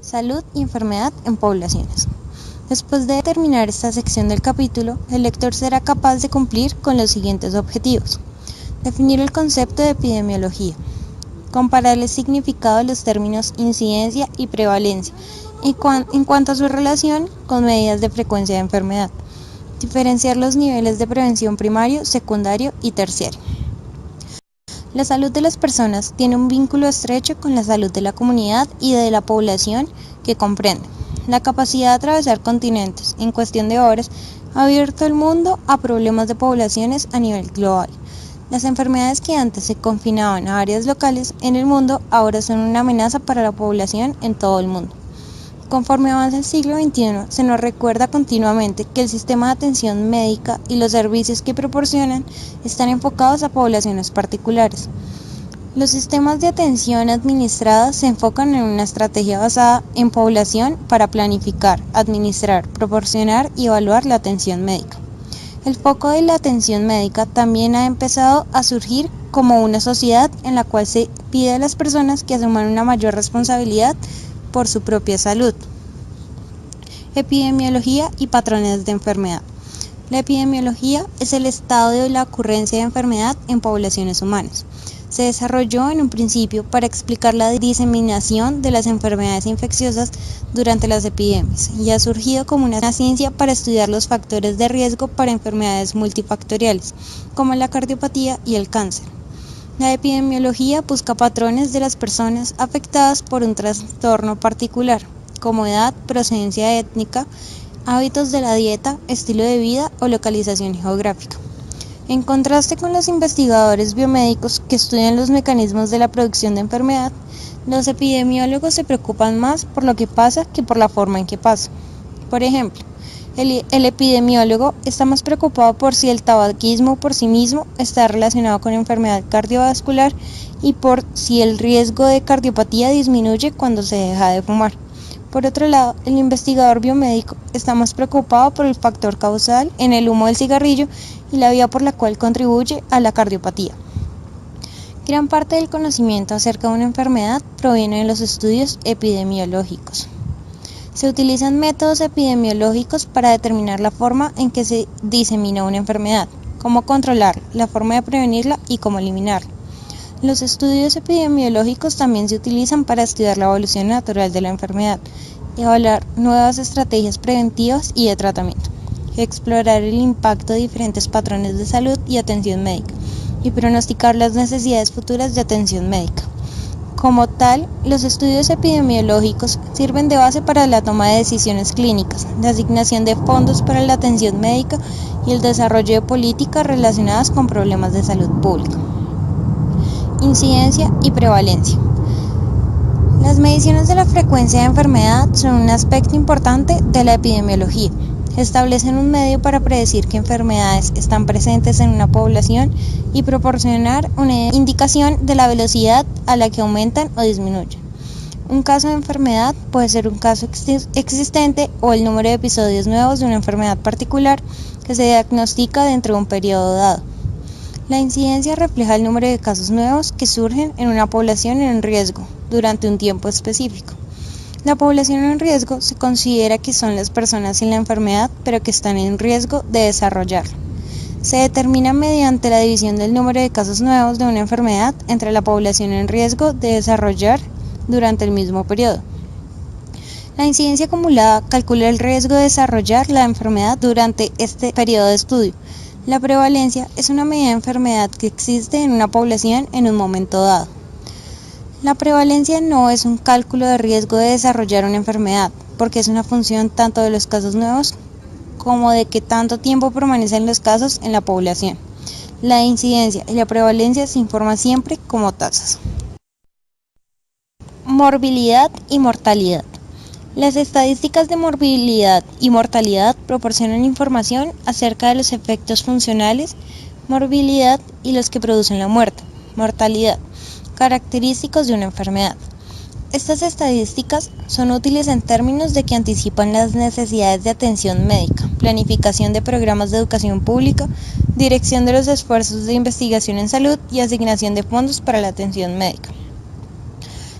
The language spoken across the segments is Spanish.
Salud y enfermedad en poblaciones. Después de terminar esta sección del capítulo, el lector será capaz de cumplir con los siguientes objetivos. Definir el concepto de epidemiología. Comparar el significado de los términos incidencia y prevalencia en cuanto a su relación con medidas de frecuencia de enfermedad. Diferenciar los niveles de prevención primario, secundario y terciario. La salud de las personas tiene un vínculo estrecho con la salud de la comunidad y de la población que comprende. La capacidad de atravesar continentes en cuestión de horas ha abierto el mundo a problemas de poblaciones a nivel global. Las enfermedades que antes se confinaban a áreas locales en el mundo ahora son una amenaza para la población en todo el mundo. Conforme avanza el siglo XXI, se nos recuerda continuamente que el sistema de atención médica y los servicios que proporcionan están enfocados a poblaciones particulares. Los sistemas de atención administrados se enfocan en una estrategia basada en población para planificar, administrar, proporcionar y evaluar la atención médica. El foco de la atención médica también ha empezado a surgir como una sociedad en la cual se pide a las personas que asuman una mayor responsabilidad por su propia salud. Epidemiología y patrones de enfermedad. La epidemiología es el estado de la ocurrencia de enfermedad en poblaciones humanas. Se desarrolló en un principio para explicar la diseminación de las enfermedades infecciosas durante las epidemias y ha surgido como una ciencia para estudiar los factores de riesgo para enfermedades multifactoriales, como la cardiopatía y el cáncer. La epidemiología busca patrones de las personas afectadas por un trastorno particular, como edad, procedencia étnica, hábitos de la dieta, estilo de vida o localización geográfica. En contraste con los investigadores biomédicos que estudian los mecanismos de la producción de enfermedad, los epidemiólogos se preocupan más por lo que pasa que por la forma en que pasa. Por ejemplo, el epidemiólogo está más preocupado por si el tabaquismo por sí mismo está relacionado con enfermedad cardiovascular y por si el riesgo de cardiopatía disminuye cuando se deja de fumar. Por otro lado, el investigador biomédico está más preocupado por el factor causal en el humo del cigarrillo y la vía por la cual contribuye a la cardiopatía. Gran parte del conocimiento acerca de una enfermedad proviene de los estudios epidemiológicos. Se utilizan métodos epidemiológicos para determinar la forma en que se disemina una enfermedad, cómo controlarla, la forma de prevenirla y cómo eliminarla. Los estudios epidemiológicos también se utilizan para estudiar la evolución natural de la enfermedad, evaluar nuevas estrategias preventivas y de tratamiento, explorar el impacto de diferentes patrones de salud y atención médica, y pronosticar las necesidades futuras de atención médica. Como tal, los estudios epidemiológicos sirven de base para la toma de decisiones clínicas, de asignación de fondos para la atención médica y el desarrollo de políticas relacionadas con problemas de salud pública. Incidencia y prevalencia. Las mediciones de la frecuencia de enfermedad son un aspecto importante de la epidemiología. Establecen un medio para predecir qué enfermedades están presentes en una población y proporcionar una indicación de la velocidad a la que aumentan o disminuyen. Un caso de enfermedad puede ser un caso existente o el número de episodios nuevos de una enfermedad particular que se diagnostica dentro de un periodo dado. La incidencia refleja el número de casos nuevos que surgen en una población en riesgo durante un tiempo específico. La población en riesgo se considera que son las personas sin la enfermedad, pero que están en riesgo de desarrollarla. Se determina mediante la división del número de casos nuevos de una enfermedad entre la población en riesgo de desarrollar durante el mismo periodo. La incidencia acumulada calcula el riesgo de desarrollar la enfermedad durante este periodo de estudio. La prevalencia es una medida de enfermedad que existe en una población en un momento dado. La prevalencia no es un cálculo de riesgo de desarrollar una enfermedad, porque es una función tanto de los casos nuevos como de qué tanto tiempo permanecen los casos en la población. La incidencia y la prevalencia se informan siempre como tasas. Morbilidad y mortalidad. Las estadísticas de morbilidad y mortalidad proporcionan información acerca de los efectos funcionales, morbilidad y los que producen la muerte, mortalidad, característicos de una enfermedad. Estas estadísticas son útiles en términos de que anticipan las necesidades de atención médica, planificación de programas de educación pública, dirección de los esfuerzos de investigación en salud y asignación de fondos para la atención médica.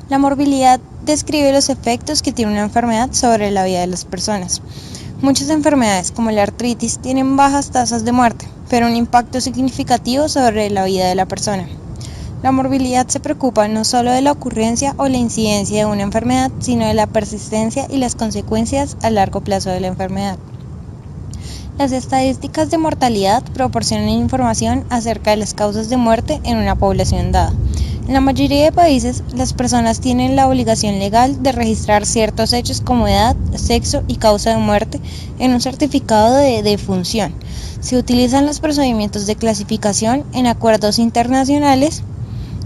La morbilidad describe los efectos que tiene una enfermedad sobre la vida de las personas. Muchas enfermedades, como la artritis, tienen bajas tasas de muerte, pero un impacto significativo sobre la vida de la persona. La morbilidad se preocupa no solo de la ocurrencia o la incidencia de una enfermedad, sino de la persistencia y las consecuencias a largo plazo de la enfermedad. Las estadísticas de mortalidad proporcionan información acerca de las causas de muerte en una población dada. En la mayoría de países, las personas tienen la obligación legal de registrar ciertos hechos como edad, sexo y causa de muerte en un certificado de defunción. Se utilizan los procedimientos de clasificación en acuerdos internacionales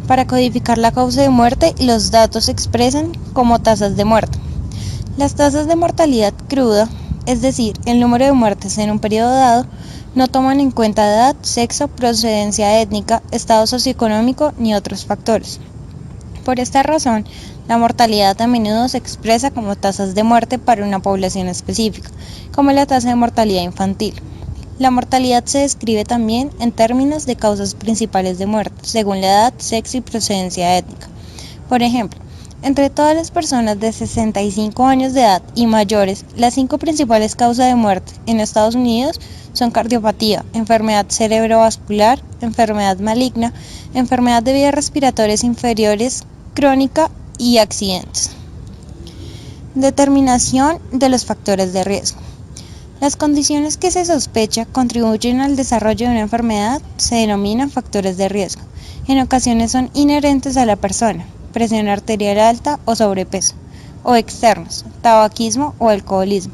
para codificar la causa de muerte y los datos se expresan como tasas de muerte. Las tasas de mortalidad cruda, es decir, el número de muertes en un periodo dado, no toman en cuenta edad, sexo, procedencia étnica, estado socioeconómico ni otros factores. Por esta razón, la mortalidad a menudo se expresa como tasas de muerte para una población específica, como la tasa de mortalidad infantil. La mortalidad se describe también en términos de causas principales de muerte, según la edad, sexo y procedencia étnica. Por ejemplo, entre todas las personas de 65 años de edad y mayores, las 5 principales causas de muerte en Estados Unidos son cardiopatía, enfermedad cerebrovascular, enfermedad maligna, enfermedad de vías respiratorias inferiores crónica y accidentes. Determinación de los factores de riesgo. Las condiciones que se sospecha contribuyen al desarrollo de una enfermedad se denominan factores de riesgo. En ocasiones son inherentes a la persona, presión arterial alta o sobrepeso, o externos, tabaquismo o alcoholismo.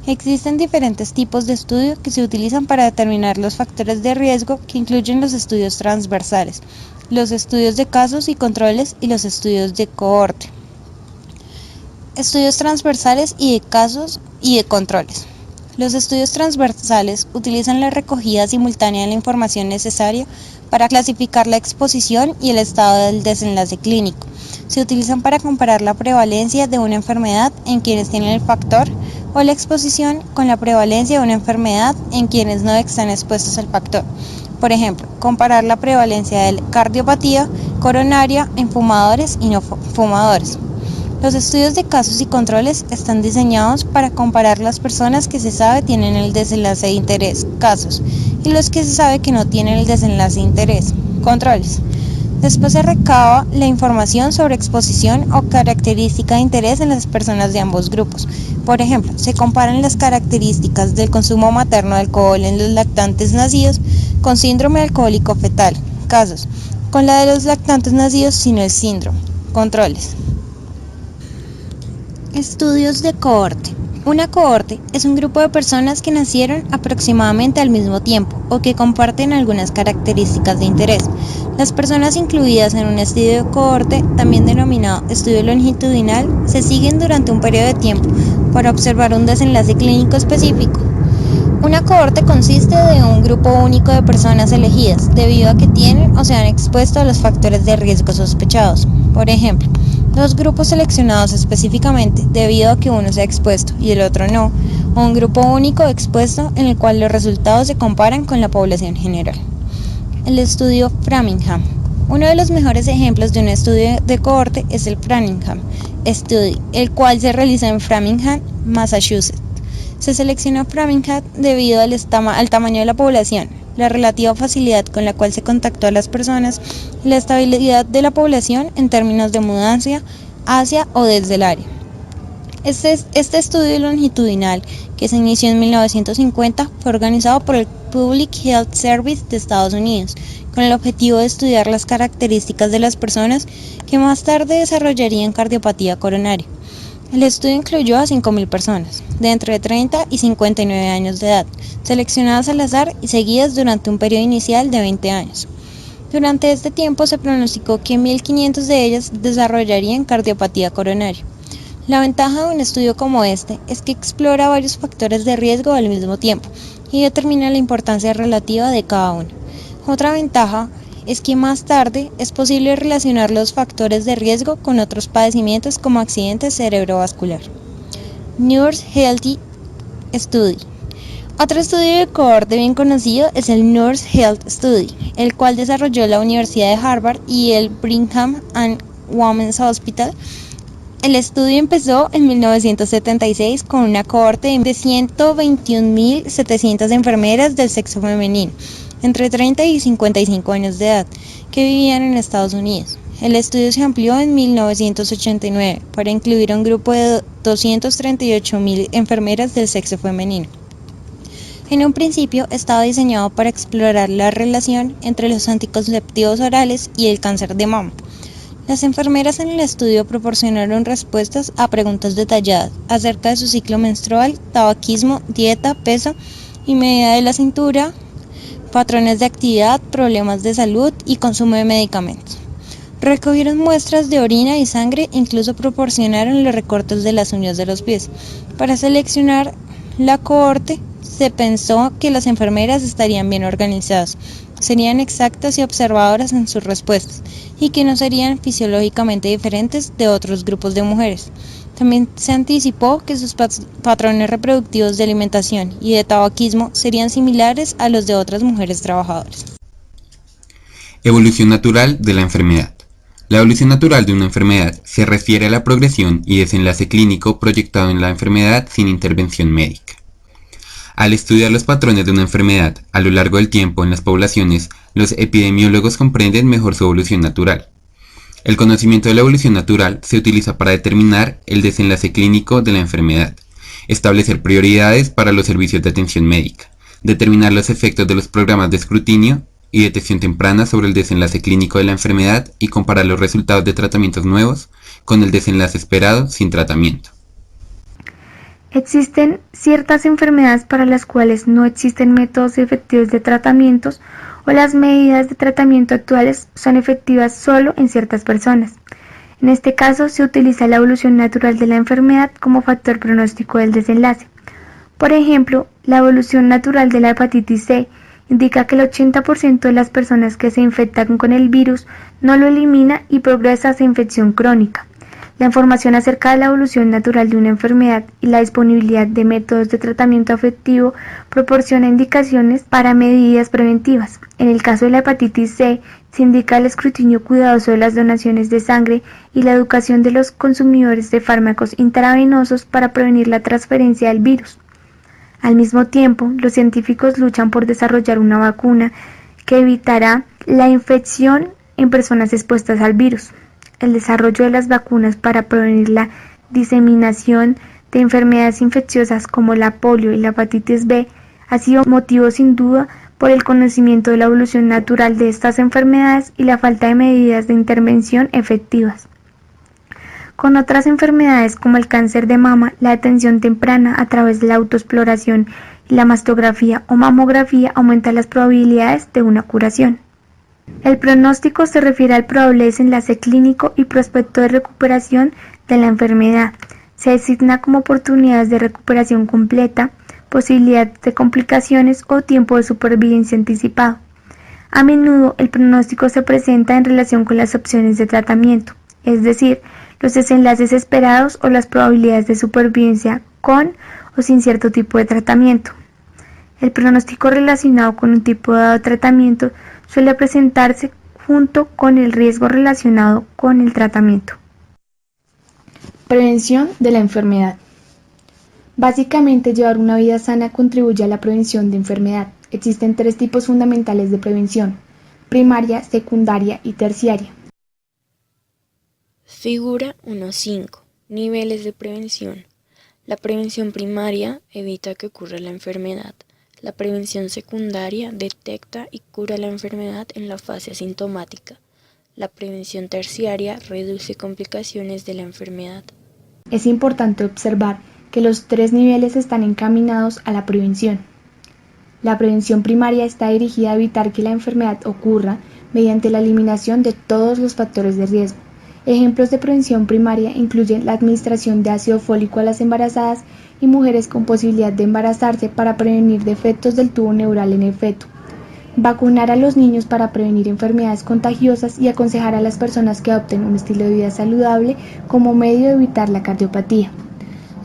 Existen diferentes tipos de estudio que se utilizan para determinar los factores de riesgo, que incluyen los estudios transversales, los estudios de casos y controles y los estudios de cohorte. Estudios transversales y de casos y de controles. Los estudios transversales utilizan la recogida simultánea de la información necesaria para clasificar la exposición y el estado del desenlace clínico. Se utilizan para comparar la prevalencia de una enfermedad en quienes tienen el factor o la exposición con la prevalencia de una enfermedad en quienes no están expuestos al factor. Por ejemplo, comparar la prevalencia de cardiopatía coronaria en fumadores y no fumadores. Los estudios de casos y controles están diseñados para comparar las personas que se sabe tienen el desenlace de interés, casos, y los que se sabe que no tienen el desenlace de interés, controles. Después se recaba la información sobre exposición o característica de interés en las personas de ambos grupos. Por ejemplo, se comparan las características del consumo materno de alcohol en los lactantes nacidos con síndrome alcohólico fetal, casos, con la de los lactantes nacidos sin el síndrome, controles. Estudios de cohorte. Una cohorte es un grupo de personas que nacieron aproximadamente al mismo tiempo o que comparten algunas características de interés. Las personas incluidas en un estudio de cohorte, también denominado estudio longitudinal, se siguen durante un periodo de tiempo para observar un desenlace clínico específico. Una cohorte consiste de un grupo único de personas elegidas debido a que tienen o se han expuesto a los factores de riesgo sospechados. Por ejemplo, dos grupos seleccionados específicamente debido a que uno se ha expuesto y el otro no, o un grupo único expuesto en el cual los resultados se comparan con la población general. El estudio Framingham. Uno de los mejores ejemplos de un estudio de cohorte es el Framingham Study, el cual se realiza en Framingham, Massachusetts. Se seleccionó Framingham debido al tamaño de la población, la relativa facilidad con la cual se contactó a las personas y la estabilidad de la población en términos de mudanza hacia o desde el área. Este estudio longitudinal, que se inició en 1950, fue organizado por el Public Health Service de Estados Unidos, con el objetivo de estudiar las características de las personas que más tarde desarrollarían cardiopatía coronaria. El estudio incluyó a 5.000 personas, de entre 30 y 59 años de edad, seleccionadas al azar y seguidas durante un periodo inicial de 20 años. Durante este tiempo se pronosticó que 1.500 de ellas desarrollarían cardiopatía coronaria. La ventaja de un estudio como este es que explora varios factores de riesgo al mismo tiempo y determina la importancia relativa de cada uno. Otra ventaja es que más tarde es posible relacionar los factores de riesgo con otros padecimientos como accidente cerebrovascular. Nurse Health Study. Otro estudio de cohorte bien conocido es el Nurse Health Study, el cual desarrolló la Universidad de Harvard y el Brigham and Women's Hospital. El estudio empezó en 1976 con una cohorte de 121.700 enfermeras del sexo femenino, entre 30 y 55 años de edad, que vivían en Estados Unidos. El estudio se amplió en 1989 para incluir a un grupo de 238.000 enfermeras del sexo femenino. En un principio estaba diseñado para explorar la relación entre los anticonceptivos orales y el cáncer de mama. Las enfermeras en el estudio proporcionaron respuestas a preguntas detalladas acerca de su ciclo menstrual, tabaquismo, dieta, peso y medida de la cintura, patrones de actividad, problemas de salud y consumo de medicamentos. Recogieron muestras de orina y sangre, incluso proporcionaron los recortes de las uñas de los pies. Para seleccionar la cohorte, se pensó que las enfermeras estarían bien organizadas, serían exactas y observadoras en sus respuestas, y que no serían fisiológicamente diferentes de otros grupos de mujeres. También se anticipó que sus patrones reproductivos de alimentación y de tabaquismo serían similares a los de otras mujeres trabajadoras. Evolución natural de la enfermedad. La evolución natural de una enfermedad se refiere a la progresión y desenlace clínico proyectado en la enfermedad sin intervención médica. Al estudiar los patrones de una enfermedad a lo largo del tiempo en las poblaciones, los epidemiólogos comprenden mejor su evolución natural. El conocimiento de la evolución natural se utiliza para determinar el desenlace clínico de la enfermedad, establecer prioridades para los servicios de atención médica, determinar los efectos de los programas de escrutinio y detección temprana sobre el desenlace clínico de la enfermedad y comparar los resultados de tratamientos nuevos con el desenlace esperado sin tratamiento. Existen ciertas enfermedades para las cuales no existen métodos efectivos de tratamientos o las medidas de tratamiento actuales son efectivas solo en ciertas personas. En este caso se utiliza la evolución natural de la enfermedad como factor pronóstico del desenlace. Por ejemplo, la evolución natural de la hepatitis C indica que el 80% de las personas que se infectan con el virus no lo elimina y progresa hacia infección crónica. La información acerca de la evolución natural de una enfermedad y la disponibilidad de métodos de tratamiento efectivo proporciona indicaciones para medidas preventivas. En el caso de la hepatitis C, se indica el escrutinio cuidadoso de las donaciones de sangre y la educación de los consumidores de fármacos intravenosos para prevenir la transferencia del virus. Al mismo tiempo, los científicos luchan por desarrollar una vacuna que evitará la infección en personas expuestas al virus. El desarrollo de las vacunas para prevenir la diseminación de enfermedades infecciosas como la polio y la hepatitis B ha sido motivo sin duda por el conocimiento de la evolución natural de estas enfermedades y la falta de medidas de intervención efectivas. Con otras enfermedades como el cáncer de mama, la detención temprana a través de la autoexploración y la mastografía o mamografía aumenta las probabilidades de una curación. El pronóstico se refiere al probable desenlace clínico y prospecto de recuperación de la enfermedad. Se designa como oportunidades de recuperación completa, posibilidad de complicaciones o tiempo de supervivencia anticipado. A menudo el pronóstico se presenta en relación con las opciones de tratamiento, es decir, los desenlaces esperados o las probabilidades de supervivencia con o sin cierto tipo de tratamiento. El pronóstico relacionado con un tipo dado de tratamiento suele presentarse junto con el riesgo relacionado con el tratamiento. Prevención de la enfermedad. Básicamente, llevar una vida sana contribuye a la prevención de enfermedad. Existen 3 tipos fundamentales de prevención: primaria, secundaria y terciaria. Figura 1.5. Niveles de prevención. La prevención primaria evita que ocurra la enfermedad. La prevención secundaria detecta y cura la enfermedad en la fase asintomática. La prevención terciaria reduce complicaciones de la enfermedad. Es importante observar que los 3 niveles están encaminados a la prevención. La prevención primaria está dirigida a evitar que la enfermedad ocurra mediante la eliminación de todos los factores de riesgo. Ejemplos de prevención primaria incluyen la administración de ácido fólico a las embarazadas y mujeres con posibilidad de embarazarse para prevenir defectos del tubo neural en el feto, vacunar a los niños para prevenir enfermedades contagiosas y aconsejar a las personas que adopten un estilo de vida saludable como medio de evitar la cardiopatía.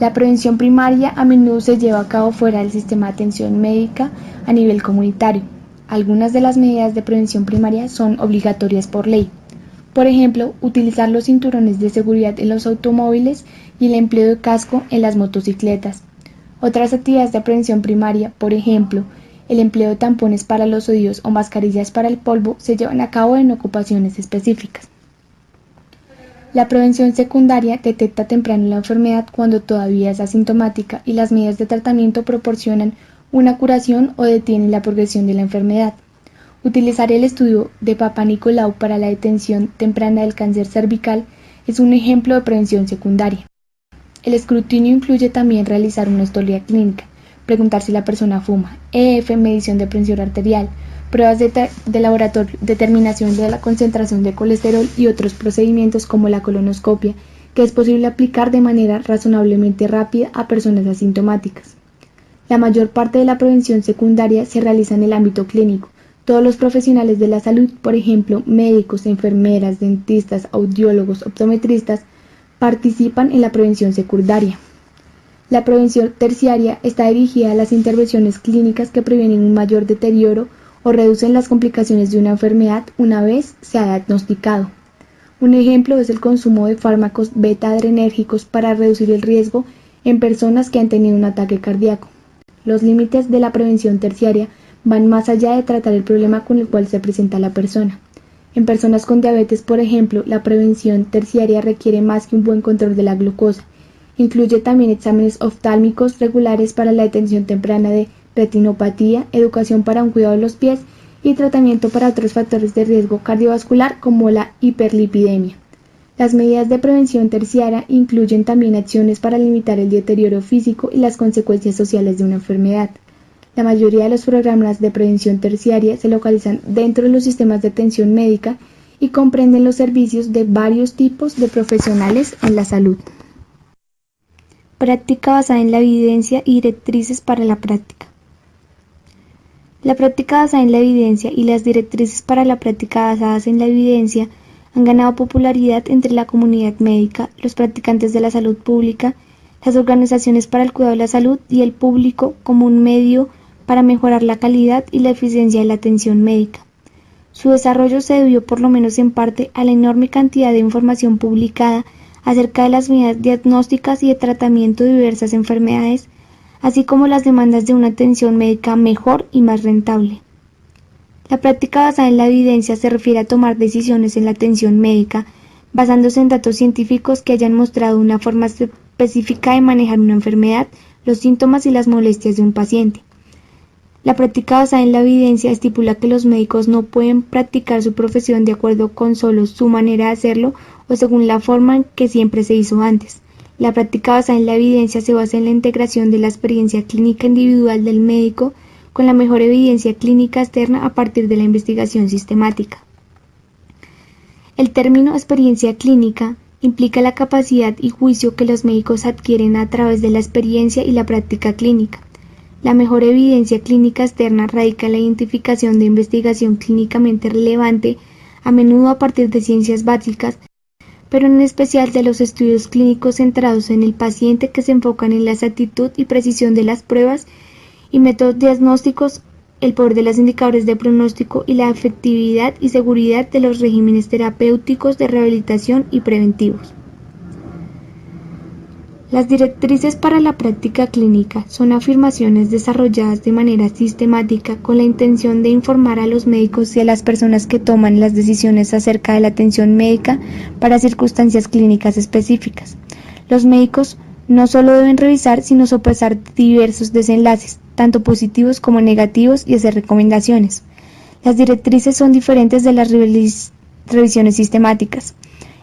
La prevención primaria a menudo se lleva a cabo fuera del sistema de atención médica a nivel comunitario. Algunas de las medidas de prevención primaria son obligatorias por ley. Por ejemplo, utilizar los cinturones de seguridad en los automóviles y el empleo de casco en las motocicletas. Otras actividades de prevención primaria, por ejemplo, el empleo de tampones para los oídos o mascarillas para el polvo, se llevan a cabo en ocupaciones específicas. La prevención secundaria detecta temprano la enfermedad cuando todavía es asintomática y las medidas de tratamiento proporcionan una curación o detienen la progresión de la enfermedad. Utilizar el estudio de Papa Nicolau para la detención temprana del cáncer cervical es un ejemplo de prevención secundaria. El escrutinio incluye también realizar una historia clínica, preguntar si la persona fuma, medición de presión arterial, pruebas de laboratorio, determinación de la concentración de colesterol y otros procedimientos como la colonoscopia, que es posible aplicar de manera razonablemente rápida a personas asintomáticas. La mayor parte de la prevención secundaria se realiza en el ámbito clínico. Todos los profesionales de la salud, por ejemplo, médicos, enfermeras, dentistas, audiólogos, optometristas, participan en la prevención secundaria. La prevención terciaria está dirigida a las intervenciones clínicas que previenen un mayor deterioro o reducen las complicaciones de una enfermedad una vez se ha diagnosticado. Un ejemplo es el consumo de fármacos beta-adrenérgicos para reducir el riesgo en personas que han tenido un ataque cardíaco. Los límites de la prevención terciaria van más allá de tratar el problema con el cual se presenta la persona. En personas con diabetes, por ejemplo, la prevención terciaria requiere más que un buen control de la glucosa. Incluye también exámenes oftálmicos regulares para la detención temprana de retinopatía, educación para un cuidado de los pies y tratamiento para otros factores de riesgo cardiovascular como la hiperlipidemia. Las medidas de prevención terciaria incluyen también acciones para limitar el deterioro físico y las consecuencias sociales de una enfermedad. La mayoría de los programas de prevención terciaria se localizan dentro de los sistemas de atención médica y comprenden los servicios de varios tipos de profesionales en la salud. Práctica basada en la evidencia y directrices para la práctica. La práctica basada en la evidencia y las directrices para la práctica basadas en la evidencia han ganado popularidad entre la comunidad médica, los practicantes de la salud pública, las organizaciones para el cuidado de la salud y el público como un medio para mejorar la calidad y la eficiencia de la atención médica. Su desarrollo se debió por lo menos en parte a la enorme cantidad de información publicada acerca de las medidas diagnósticas y de tratamiento de diversas enfermedades, así como las demandas de una atención médica mejor y más rentable. La práctica basada en la evidencia se refiere a tomar decisiones en la atención médica basándose en datos científicos que hayan mostrado una forma específica de manejar una enfermedad, los síntomas y las molestias de un paciente. La práctica basada en la evidencia estipula que los médicos no pueden practicar su profesión de acuerdo con solo su manera de hacerlo o según la forma en que siempre se hizo antes. La práctica basada en la evidencia se basa en la integración de la experiencia clínica individual del médico con la mejor evidencia clínica externa a partir de la investigación sistemática. El término experiencia clínica implica la capacidad y juicio que los médicos adquieren a través de la experiencia y la práctica clínica. La mejor evidencia clínica externa radica en la identificación de investigación clínicamente relevante, a menudo a partir de ciencias básicas, pero en especial de los estudios clínicos centrados en el paciente que se enfocan en la exactitud y precisión de las pruebas y métodos diagnósticos, el poder de los indicadores de pronóstico y la efectividad y seguridad de los regímenes terapéuticos de rehabilitación y preventivos. Las directrices para la práctica clínica son afirmaciones desarrolladas de manera sistemática con la intención de informar a los médicos y a las personas que toman las decisiones acerca de la atención médica para circunstancias clínicas específicas. Los médicos no solo deben revisar, sino sopesar diversos desenlaces, tanto positivos como negativos, y hacer recomendaciones. Las directrices son diferentes de las revisiones sistemáticas.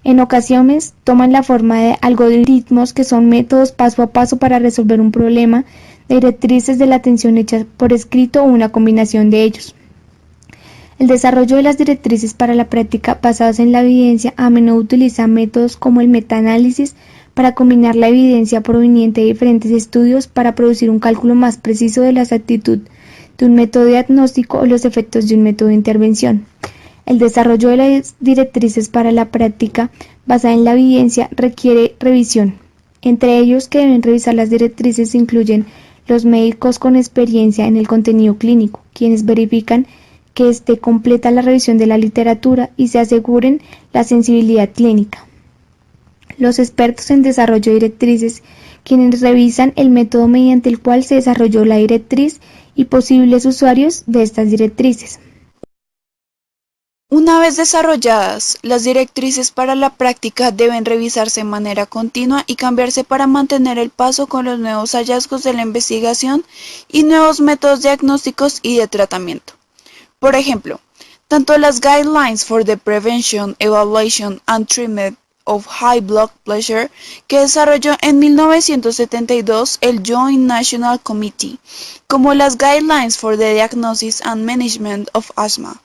En ocasiones toman la forma de algoritmos que son métodos paso a paso para resolver un problema, de directrices de la atención hechas por escrito o una combinación de ellos. El desarrollo de las directrices para la práctica basadas en la evidencia a menudo utiliza métodos como el metaanálisis para combinar la evidencia proveniente de diferentes estudios para producir un cálculo más preciso de la exactitud de un método diagnóstico o los efectos de un método de intervención. El desarrollo de las directrices para la práctica basada en la evidencia requiere revisión. Entre ellos que deben revisar las directrices incluyen los médicos con experiencia en el contenido clínico, quienes verifican que esté completa la revisión de la literatura y se aseguren la sensibilidad clínica. Los expertos en desarrollo de directrices, quienes revisan el método mediante el cual se desarrolló la directriz y posibles usuarios de estas directrices. Una vez desarrolladas, las directrices para la práctica deben revisarse de manera continua y cambiarse para mantener el paso con los nuevos hallazgos de la investigación y nuevos métodos diagnósticos y de tratamiento. Por ejemplo, tanto las Guidelines for the Prevention, Evaluation and Treatment of High Blood Pressure, que desarrolló en 1972 el Joint National Committee, como las Guidelines for the Diagnosis and Management of Asthma,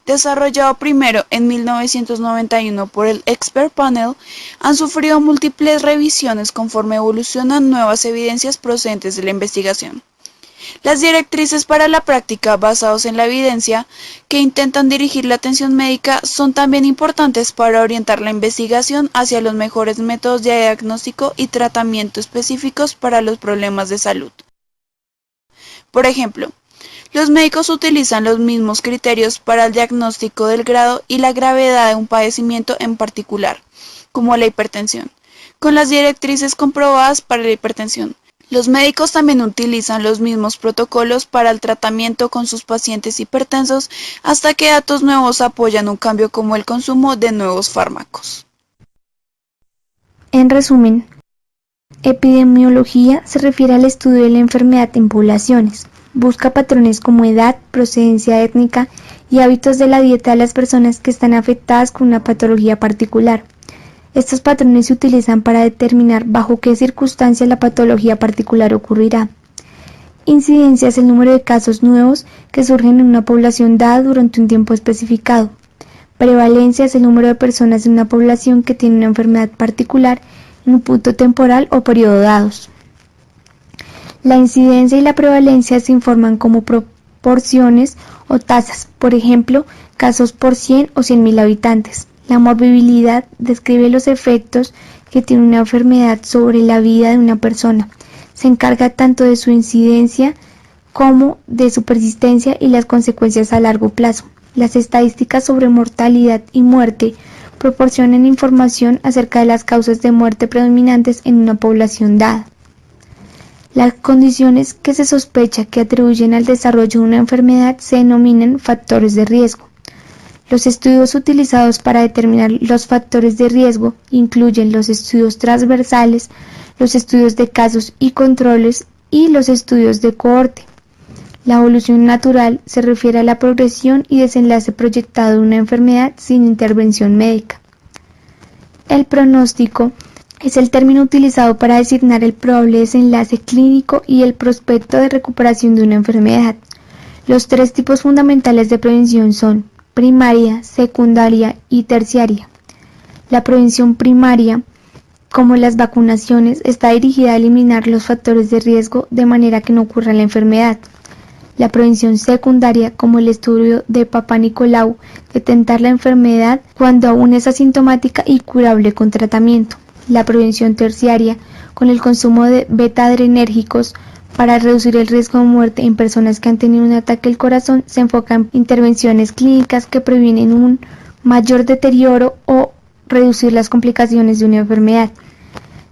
desarrollado primero en 1991 por el Expert Panel, han sufrido múltiples revisiones conforme evolucionan nuevas evidencias procedentes de la investigación. Las directrices para la práctica basadas en la evidencia que intentan dirigir la atención médica son también importantes para orientar la investigación hacia los mejores métodos de diagnóstico y tratamiento específicos para los problemas de salud. Por ejemplo, los médicos utilizan los mismos criterios para el diagnóstico del grado y la gravedad de un padecimiento en particular, como la hipertensión, con las directrices comprobadas para la hipertensión. Los médicos también utilizan los mismos protocolos para el tratamiento con sus pacientes hipertensos hasta que datos nuevos apoyan un cambio como el consumo de nuevos fármacos. En resumen, epidemiología se refiere al estudio de la enfermedad en poblaciones. Busca patrones como edad, procedencia étnica y hábitos de la dieta de las personas que están afectadas con una patología particular. Estos patrones se utilizan para determinar bajo qué circunstancias la patología particular ocurrirá. Incidencia es el número de casos nuevos que surgen en una población dada durante un tiempo especificado. Prevalencia es el número de personas en una población que tiene una enfermedad particular en un punto temporal o periodo dados. La incidencia y la prevalencia se informan como proporciones o tasas, por ejemplo, casos por 100 o 100.000 habitantes. La morbilidad describe los efectos que tiene una enfermedad sobre la vida de una persona. Se encarga tanto de su incidencia como de su persistencia y las consecuencias a largo plazo. Las estadísticas sobre mortalidad y muerte proporcionan información acerca de las causas de muerte predominantes en una población dada. Las condiciones que se sospecha que atribuyen al desarrollo de una enfermedad se denominan factores de riesgo. Los estudios utilizados para determinar los factores de riesgo incluyen los estudios transversales, los estudios de casos y controles y los estudios de cohorte. La evolución natural se refiere a la progresión y desenlace proyectado de una enfermedad sin intervención médica. El pronóstico es el término utilizado para designar el probable desenlace clínico y el prospecto de recuperación de una enfermedad. Los tres tipos fundamentales de prevención son primaria, secundaria y terciaria. La prevención primaria, como las vacunaciones, está dirigida a eliminar los factores de riesgo de manera que no ocurra la enfermedad. La prevención secundaria, como el estudio de Papanicolau, detectar la enfermedad cuando aún es asintomática y curable con tratamiento. La prevención terciaria, con el consumo de beta-adrenérgicos para reducir el riesgo de muerte en personas que han tenido un ataque al corazón, se enfoca en intervenciones clínicas que previenen un mayor deterioro o reducir las complicaciones de una enfermedad.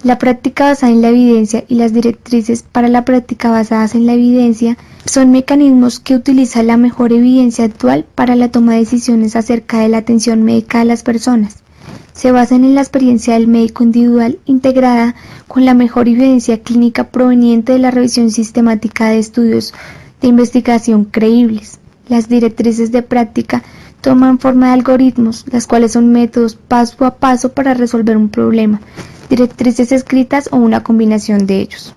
La práctica basada en la evidencia y las directrices para la práctica basadas en la evidencia son mecanismos que utilizan la mejor evidencia actual para la toma de decisiones acerca de la atención médica de las personas. Se basan en la experiencia del médico individual integrada con la mejor evidencia clínica proveniente de la revisión sistemática de estudios de investigación creíbles. Las directrices de práctica toman forma de algoritmos, las cuales son métodos paso a paso para resolver un problema, directrices escritas o una combinación de ellos.